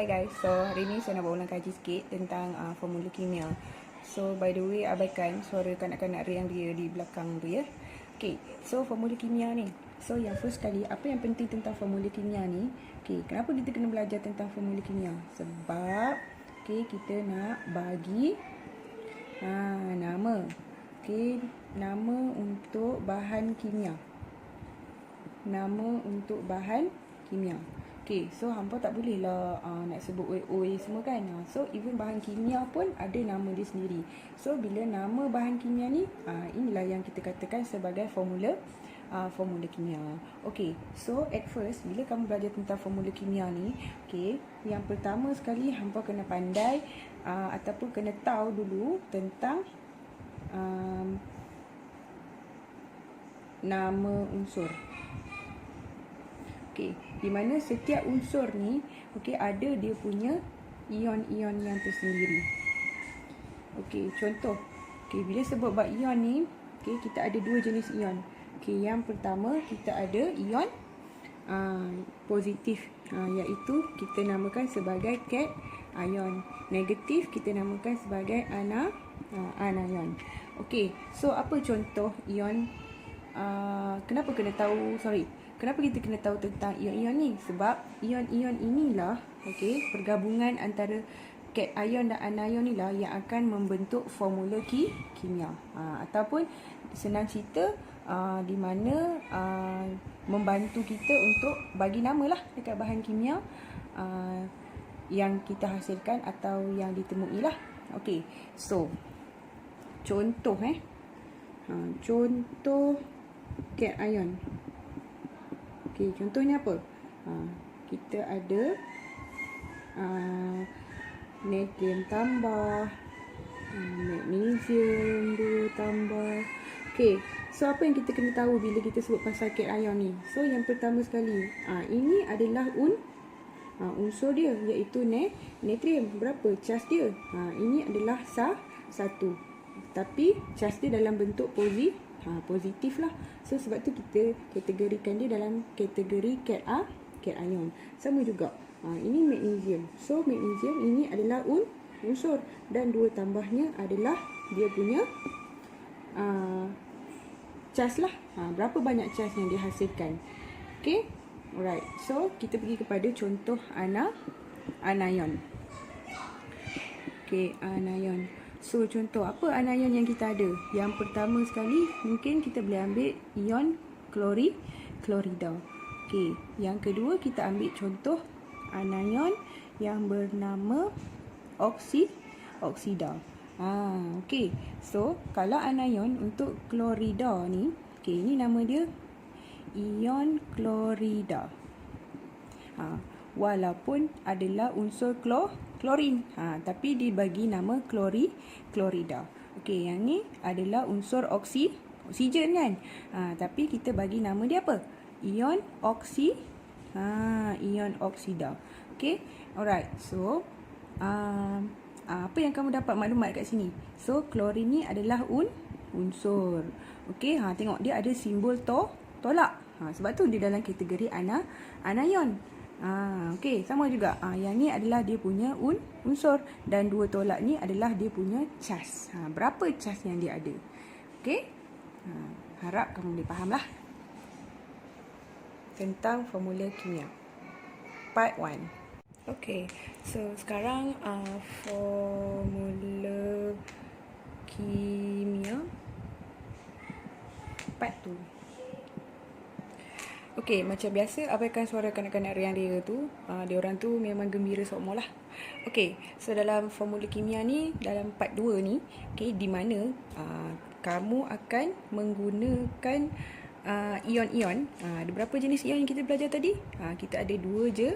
Hi guys, so hari ni saya nak bawa ulang kaji sikit tentang formula kimia. So by the way, abaikan suara kanak-kanak riang dia di belakang tu ya. Okay, so formula kimia ni. So yang first kali, apa yang penting tentang formula kimia ni? Okay, kenapa kita kena belajar tentang formula kimia? Sebab kita nak bagi nama. Nama untuk bahan kimia. Nama untuk bahan kimia. So hampa tak boleh lah nak sebut oi semua kan. So even bahan kimia pun ada nama dia sendiri. So bila nama bahan kimia ni, inilah yang kita katakan sebagai formula kimia. So at first bila kamu belajar tentang formula kimia ni, yang pertama sekali hampa kena pandai ataupun kena tahu dulu tentang nama unsur. Di mana setiap unsur ni ada dia punya ion-ion yang tersendiri. Contoh, bila sebut bab ion ni, kita ada dua jenis ion. Yang pertama kita ada ion positif, iaitu kita namakan sebagai cation. Negatif kita namakan sebagai anion. So apa contoh ion? Kenapa kita kena tahu tentang ion-ion ni? Sebab ion-ion inilah pergabungan antara cation dan anion ni lah yang akan membentuk formula kimia. Ataupun senang cerita, di mana membantu kita untuk bagi nama lah dekat bahan kimia yang kita hasilkan atau yang ditemui lah. So contoh contoh cation. Contohnya apa? Kita ada natrium tambah, magnesium 2 tambah. So apa yang kita kena tahu bila kita sebut pasal cation ni? So yang pertama sekali, ini adalah unsur dia, iaitu natrium. Berapa charge dia? Ini adalah satu. Tapi charge dia dalam bentuk positif lah. So sebab tu kita kategorikan dia dalam kategori cation. Sama juga, ini magnesium. So magnesium ini adalah unsur, dan 2 tambahnya adalah dia punya charge lah. Berapa banyak charge yang dihasilkan. Alright, so kita pergi kepada contoh anion. Anion. So contoh apa anion yang kita ada? Yang pertama sekali mungkin kita boleh ambil ion klorida. Yang kedua kita ambil contoh anion yang bernama oksida. So kalau anion untuk klorida ni, ini nama dia ion klorida. Walaupun adalah unsur klorin, tapi dibagi nama klorida. Yang ni adalah unsur oksigen kan, tapi kita bagi nama dia apa? Ion oksida. Alright. So apa yang kamu dapat maklumat kat sini? So klorin ni adalah unsur. Tengok dia ada simbol tolak. Sebab tu dia dalam kategori anion. Sama juga. Yang ni adalah dia punya unsur, dan 2 tolak ni adalah dia punya charge. Berapa charge yang dia ada? Harap kamu boleh faham lah tentang formula kimia part 1. So sekarang formula kimia part 2. Macam biasa, abaikan suara kanak-kanak riang-ria tu. Diorang tu memang gembira seumur lah. So dalam formula kimia ni, dalam part 2 ni, di mana kamu akan menggunakan ion-ion. Ada berapa jenis ion yang kita belajar tadi? Kita ada 2 je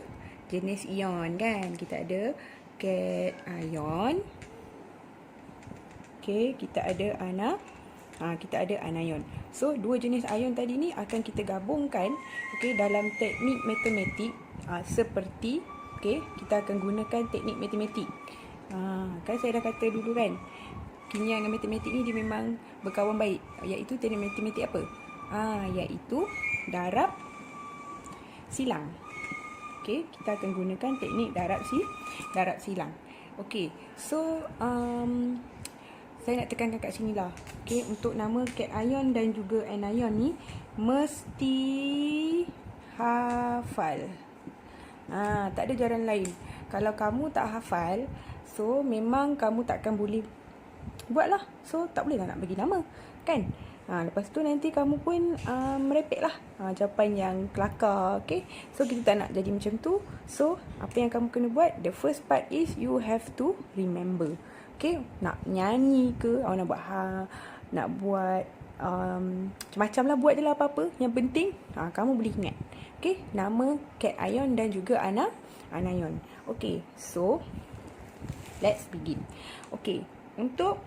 jenis ion kan. Kita ada cation. Kita ada anion. So 2 jenis ion tadi ni akan kita gabungkan dalam teknik matematik, seperti kita akan gunakan teknik matematik. Kan saya dah kata dulu kan, kimia dengan matematik ni dia memang berkawan baik, iaitu teknik matematik apa? Iaitu darab silang. Okey, kita akan gunakan teknik darab silang. Okey, so saya nak tekankan kat sini lah. Okey, untuk nama cation dan juga anion ni mesti hafal. Tak ada jalan lain. Kalau kamu tak hafal, so memang kamu takkan boleh buat lah. So tak boleh lah nak bagi nama, kan? Lepas tu nanti kamu pun merepek lah jawapan yang kelakar. Okay, so kita tak nak jadi macam tu. So apa yang kamu kena buat, the first part is you have to remember. Okay, nak nyanyi ke, nak buat nak buat macam-macam lah, buat je lah apa-apa. Yang penting kamu boleh ingat. Okay, nama cation dan juga anion. Okay, so let's begin. Okay, untuk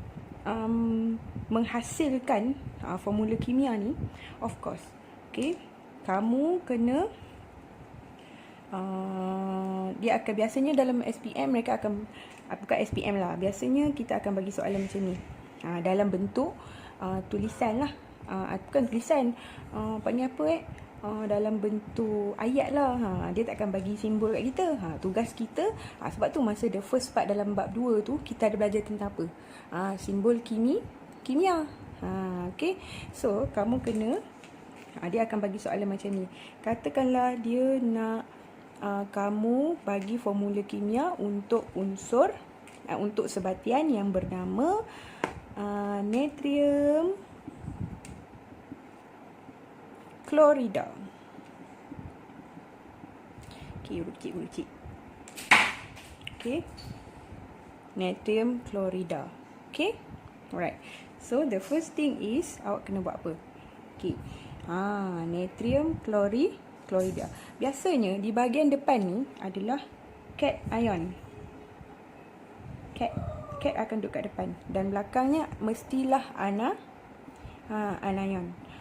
menghasilkan formula kimia ni, of course, okay, kamu kena dia akan biasanya dalam SPM mereka akan bukan SPM lah, biasanya kita akan bagi soalan macam ni dalam bentuk tulisan lah, bukan tulisan, panggil apa dalam bentuk ayat lah. Dia tak akan bagi simbol kat kita. Tugas kita, sebab tu masa the first part dalam bab 2 tu kita ada belajar tentang apa, simbol kimia. Okay, so kamu kena dia akan bagi soalan macam ni. Katakanlah dia nak kamu bagi formula kimia untuk unsur untuk sebatian yang bernama natrium klorida. Okay, huruf kecil. Okay, natrium klorida. Okay, alright. So the first thing is awak kena buat apa? Okay, natrium klorida. Biasanya di bahagian depan ni adalah cation. Cat akan duduk kat depan dan belakangnya mestilah anion.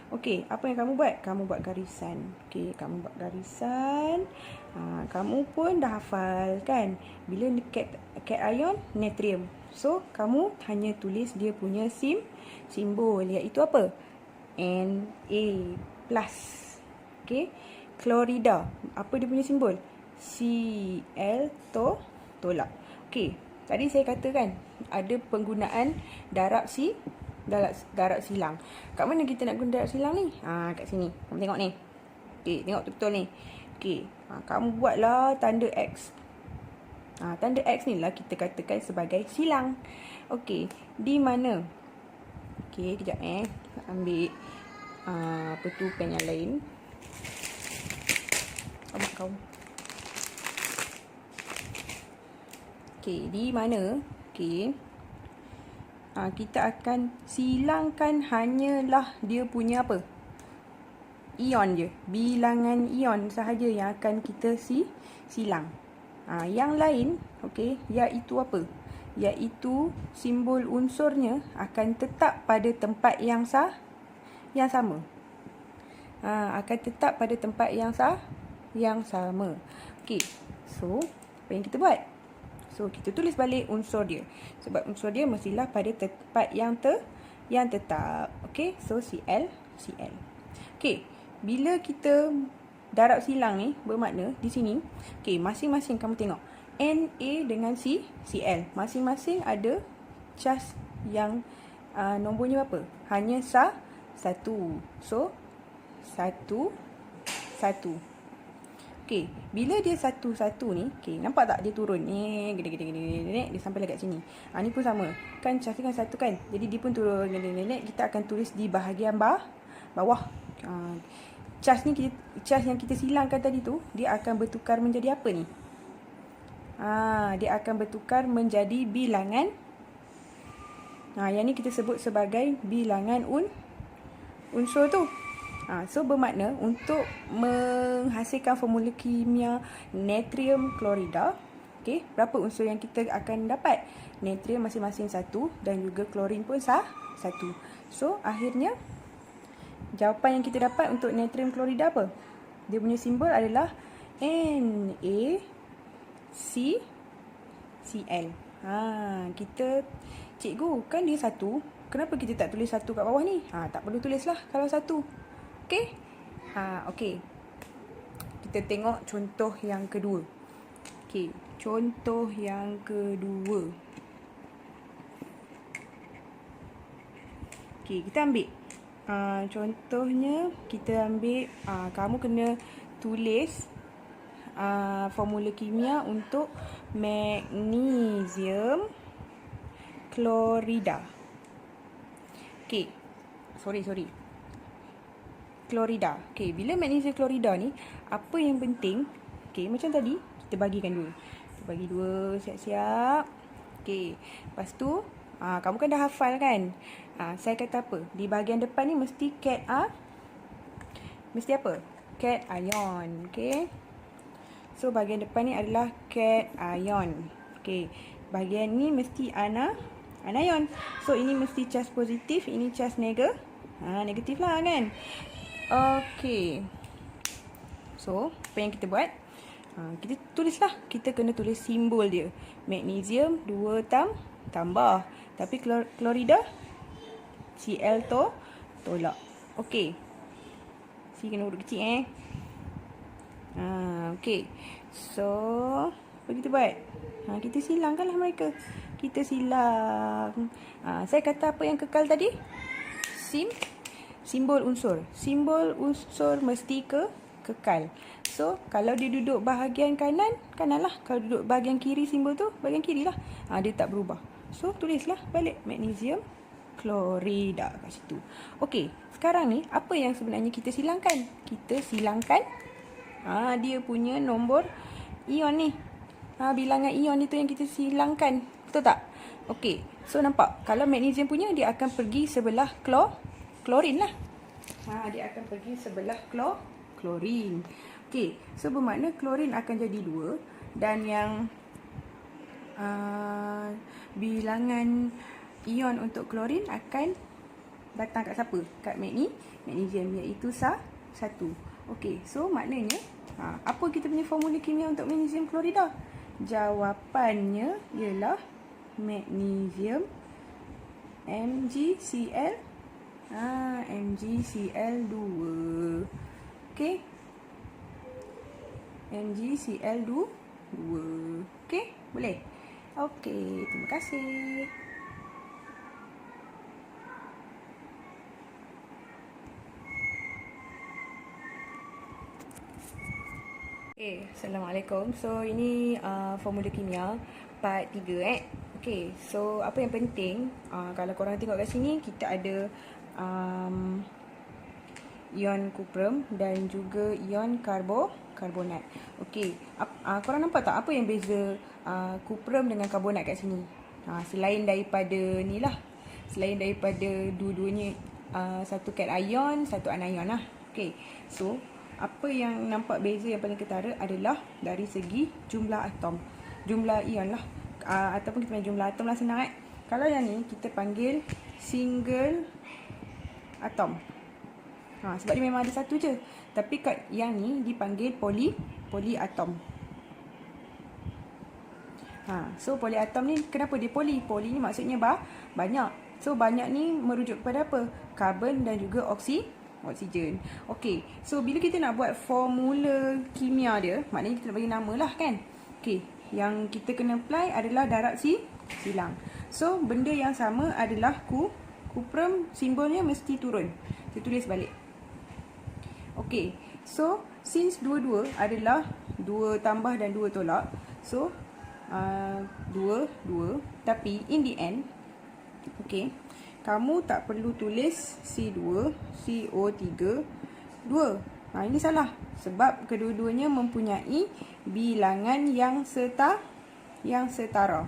Okey, apa yang kamu buat? Kamu buat garisan. Okey, kamu buat garisan. Kamu pun dah hafal kan? Bila cation, natrium. So, kamu hanya tulis dia punya simbol, iaitu apa? Na+. Okey, klorida. Apa dia punya simbol? Cl tolak. Okey, tadi saya katakan ada penggunaan darab silang. Kat mana kita nak guna darab silang ni? Kat sini. Kamu tengok ni. Okey, tengok betul-betul ni. Okey, kamu buatlah tanda X. Tanda X ni lah kita katakan sebagai silang. Okey, di mana? Okey, kejap ambil pen yang lain. Kau. Okey, di mana? Okey. Kita akan silangkan hanyalah dia punya apa? Ion je. Bilangan ion sahaja yang akan kita silang. Yang lain, okey, iaitu apa? Iaitu simbol unsurnya akan tetap pada tempat yang sama. Akan tetap pada tempat yang sama. Okey. So, apa yang kita buat? So, kita tulis balik unsur dia. Sebab unsur dia mestilah pada tempat yang tetap. Okey, so Cl. Okey, bila kita darab silang ni, bermakna di sini, okey, masing-masing kamu tengok. Na dengan Cl. Masing-masing ada charge yang nombornya berapa? Hanya satu. So, satu. Okey, bila dia satu-satu ni, okey, nampak tak dia turun ni, gede, dia sampai dekat sini. Ni pun sama. Kan charge kan satu kan? Jadi dia pun turun, kita akan tulis di bahagian bawah. Charge yang kita silangkan tadi tu, dia akan bertukar menjadi apa ni? Dia akan bertukar menjadi bilangan. Yang ni kita sebut sebagai bilangan unsur tu. So bermakna untuk menghasilkan formula kimia natrium klorida, okey, berapa unsur yang kita akan dapat? Natrium masing-masing satu dan juga klorin pun satu. So akhirnya jawapan yang kita dapat untuk natrium klorida apa? Dia punya simbol adalah NaCl. Kita, cikgu, kan dia satu. Kenapa kita tak tulis satu kat bawah ni? Tak perlu tulislah kalau satu. Okey? Okey. kita tengok contoh yang kedua. Okey, contoh yang kedua. Okey, kita ambil contohnya kita ambil kamu kena tulis formula kimia untuk magnesium klorida. Okey. Sorry. Klorida. Okey, bila magnesium klorida ni, apa yang penting? Okey, macam tadi, kita bagikan dua. Kita bagi dua, siap-siap. Okey, lepas tu, kamu kan dah hafal kan? Saya kata apa? Di bahagian depan ni mesti mesti apa? Cation. Okey. So, bahagian depan ni adalah cation. Okey, bahagian ni mesti anion. So, ini mesti charge positif, ini charge negatif lah kan. Okey. So, apa yang kita buat? Kita tulislah. Kita kena tulis simbol dia. Magnesium 2 tambah. Tapi klorida Cl tolak. Okey. C kena huruf kecil okey. So, apa kita buat? Kita silangkanlah mereka. Kita silang. Saya kata apa yang kekal tadi? Simbol unsur. Simbol unsur mesti kekal. So, kalau dia duduk bahagian kanan lah. Kalau duduk bahagian kiri simbol tu, bahagian kiri lah. Dia tak berubah. So, tulislah balik magnesium klorida kat situ. Okey, sekarang ni apa yang sebenarnya kita silangkan? Kita silangkan dia punya nombor ion ni. Bilangan ion itu yang kita silangkan. Betul tak? Okey, so nampak kalau magnesium punya dia akan pergi sebelah klorin lah. Dia akan pergi sebelah klorin. Okey, so bermakna klorin akan jadi 2 dan yang bilangan ion untuk klorin akan datang kat siapa? Kat magnesium, iaitu 1. Okey, so maknanya apa kita punya formula kimia untuk magnesium klorida? Jawapannya ialah magnesium MgCl MgCl2. Okey, MgCl2. Okey, boleh? Okey, terima kasih. Assalamualaikum. So, ini formula kimia part 3 Okey, so apa yang penting, kalau korang tengok kat sini, kita ada ion kuprum dan juga ion karbonat. Okey, korang nampak tak apa yang beza kuprum dengan karbonat kat sini? Selain daripada ni lah, selain daripada dua-duanya satu cation, satu anion lah. Okey, so apa yang nampak beza yang paling ketara adalah dari segi jumlah atom, jumlah ion lah, ataupun kita panggil jumlah atom lah, senang Kalau yang ni kita panggil single atom, sebab dia memang ada satu je. Tapi kat yang ni dipanggil polyatom. So polyatom ni kenapa dia poli? Poli ni maksudnya banyak. So banyak ni merujuk kepada apa? Karbon dan juga oksigen. Okey, so bila kita nak buat formula kimia dia, maknanya kita nak bagi nama lah kan. Okey, yang kita kena apply adalah darab silang. So benda yang sama adalah kuprum, simbolnya mesti turun. Saya tulis balik. Okey, so since dua-dua adalah 2 tambah dan 2 tolak, so 2, tapi in the end, okey, kamu tak perlu tulis C2, CO3, 2. Ini salah. Sebab kedua-duanya mempunyai bilangan yang setara.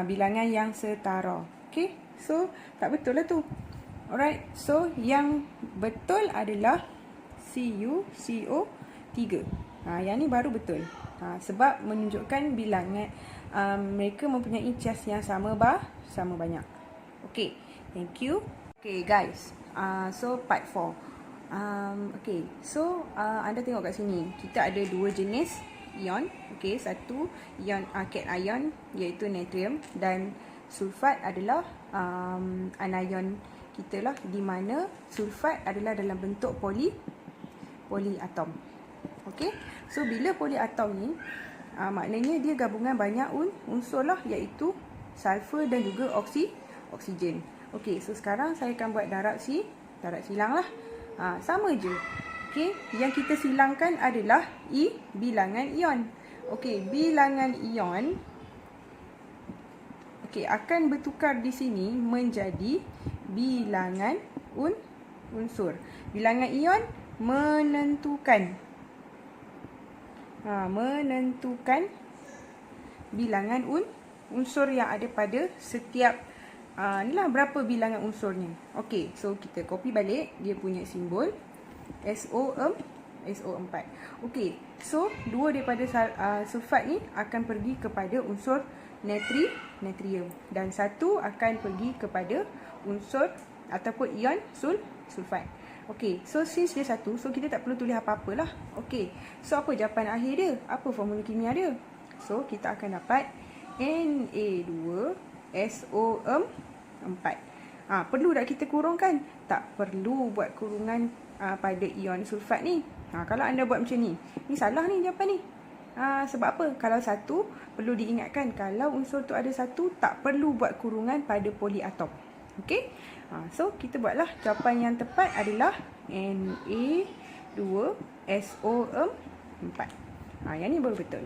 Bilangan yang setara. Okay. So, tak betul lah tu. Alright. So, yang betul adalah Cu, CO3. Yang ni baru betul. Sebab menunjukkan bilangan mereka mempunyai charge yang sama banyak. Okay, thank you. Okay guys, so part 4. Okay, so anda tengok kat sini, kita ada 2 jenis ion. Okay, satu ion cation iaitu natrium, dan sulfat adalah anion kita lah, di mana sulfat adalah dalam bentuk polyatom. Okey. So bila poliatom ni maknanya dia gabungan banyak unsur lah, iaitu sulfur dan juga oksigen. Okey, so sekarang saya akan buat darab silang lah. Sama je. Okey, yang kita silangkan adalah bilangan ion. Okey, bilangan ion akan bertukar di sini menjadi bilangan unsur. Bilangan ion menentukan bilangan unsur yang ada pada setiap inilah berapa bilangan unsurnya. Okey, so kita copy balik dia punya simbol SO4. Okey, so dua daripada sulfat ni akan pergi kepada unsur natrium dan satu akan pergi kepada unsur ataupun ion sulfat. Okey, so since dia satu, so kita tak perlu tulis apa-apa lah. Okey, so apa jawapan akhir dia? Apa formula kimia dia? So kita akan dapat Na2SO4. Perlu tak kita kurungkan? Tak perlu buat kurungan pada ion sulfat ni. Kalau anda buat macam ni salah ni jawapan ni. Sebab apa? Kalau satu, perlu diingatkan, kalau unsur tu ada satu, tak perlu buat kurungan pada poliatom. Okey? So kita buatlah. Jawapan yang tepat adalah Na2SO4. Yang ni baru betul.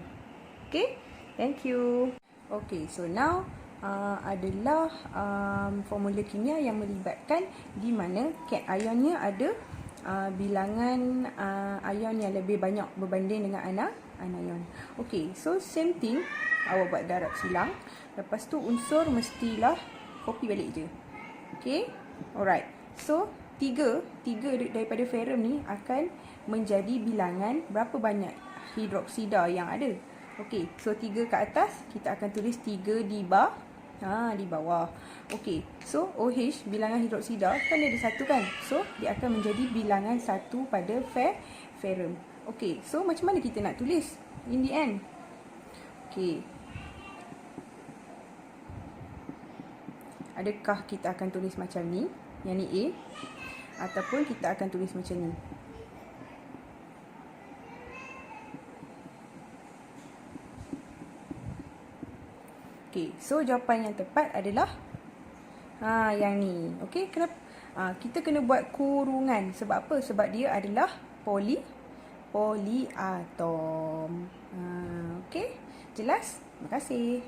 Okey? Thank you. Okey, so now adalah formula kimia yang melibatkan di mana cation-nya ada bilangan ion yang lebih banyak berbanding dengan anion. Okey, so same thing, awak buat darab silang. Lepas tu unsur mestilah copy balik je. Okey, alright. So tiga daripada ferrum ni akan menjadi bilangan berapa banyak hidroksida yang ada. Okey, so 3 ke atas, kita akan tulis 3 di bawah. Okey, so OH, bilangan hidroksida, kan dia ada satu kan? So, dia akan menjadi bilangan 1 pada ferrum. Okey, so macam mana kita nak tulis in the end? Okey. Adakah kita akan tulis macam ni, yang ni A, ataupun kita akan tulis macam ni? Okey, so jawapan yang tepat adalah yang ni. Okey, kenapa? Kita kena buat kurungan. Sebab apa? Sebab dia adalah poliatom. Okey, jelas? Terima kasih.